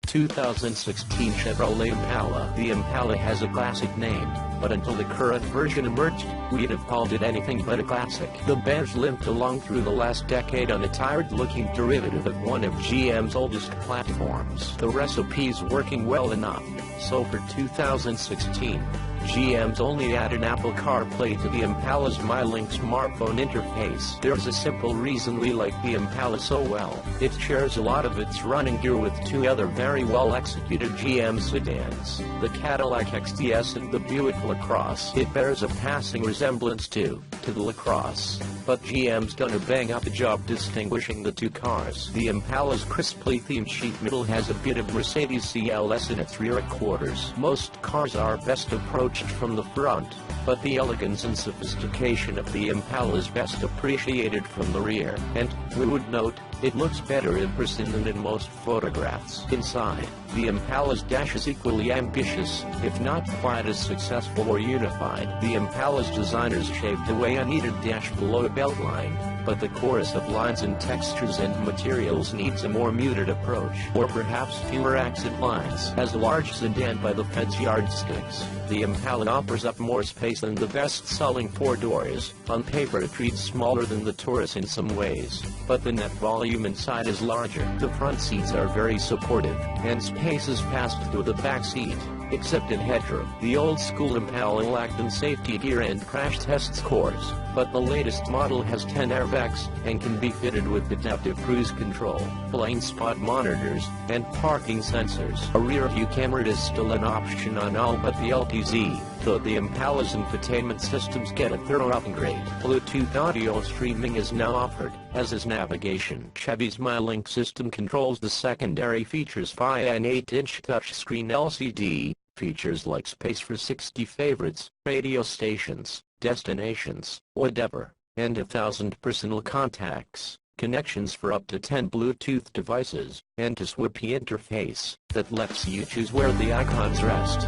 2016 Chevrolet Impala. The Impala has a classic name, but until the current version emerged, we'd have called it anything but a classic. The badge limped along through the last decade on a tired-looking derivative of one of GM's oldest platforms. The recipe's working well enough, so for 2016, GM's only added Apple CarPlay to the Impala's MyLink smartphone interface. There's a simple reason we like the Impala so well. It shares a lot of its running gear with two other very well-executed GM sedans, the Cadillac XTS and the Buick LaCrosse. It bears a passing resemblance to the LaCrosse, but GM's done a bang-up job distinguishing the two cars. The Impala's crisply themed sheet metal has a bit of Mercedes CLS in its rear quarters. Most cars are best approached from the front, but the elegance and sophistication of the Impala is best appreciated from the rear, and, we would note, it looks better in person than in most photographs. Inside, the Impala's dash is equally ambitious, if not quite as successful or unified. The Impala's designers shaved away a needed dash below a beltline, but the chorus of lines and textures and materials needs a more muted approach, or perhaps fewer accent lines. As a large sedan by the Fed's yardsticks, the Impala offers up more space than the best-selling four doors. On paper it reads smaller than the Taurus in some ways, but the net volume inside is larger. The front seats are very supportive, and space is passed through the back seat, except in headroom. The old-school Impala lacked in safety gear and crash test scores, but the latest model has 10 airbags, and can be fitted with adaptive cruise control, blind spot monitors, and parking sensors. A rear-view camera is still an option on all but the LTZ, though the Impala's infotainment systems get a thorough upgrade. Bluetooth audio streaming is now offered, as is navigation. Chevy's MyLink system controls the secondary features via an 8-inch touchscreen LCD. Features like space for 60 favorites, radio stations, destinations, whatever, and 1,000 personal contacts, connections for up to 10 Bluetooth devices, and a swippy interface that lets you choose where the icons rest.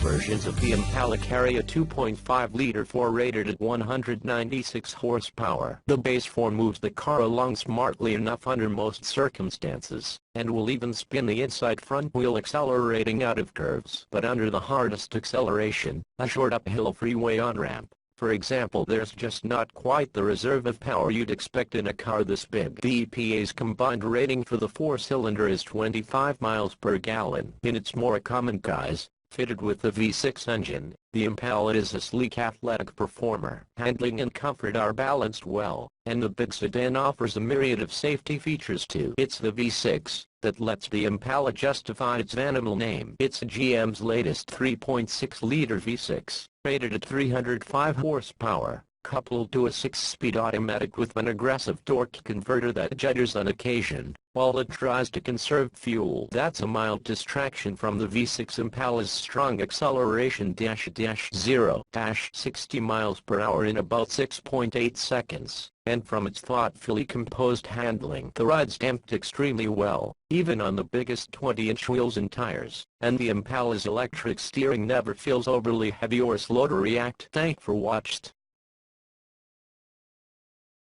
Versions of the Impala carry a 2.5-liter 4 rated at 196 horsepower. The base 4 moves the car along smartly enough under most circumstances, and will even spin the inside front wheel accelerating out of curves. But under the hardest acceleration, a short uphill freeway on-ramp, for example, there's just not quite the reserve of power you'd expect in a car this big. The EPA's combined rating for the 4-cylinder is 25 miles per gallon. In its more common guise, fitted with the V6 engine, the Impala is a sleek athletic performer. Handling and comfort are balanced well, and the big sedan offers a myriad of safety features too. It's the V6 that lets the Impala justify its animal name. It's GM's latest 3.6-liter V6, rated at 305 horsepower, coupled to a 6-speed automatic with an aggressive torque converter that judders on occasion, while it tries to conserve fuel. That's a mild distraction from the V6 Impala's strong acceleration -0-60 miles per hour in about 6.8 seconds, and from its thoughtfully composed handling. The ride's damped extremely well, even on the biggest 20-inch wheels and tires, and the Impala's electric steering never feels overly heavy or slow to react. Thanks for watched.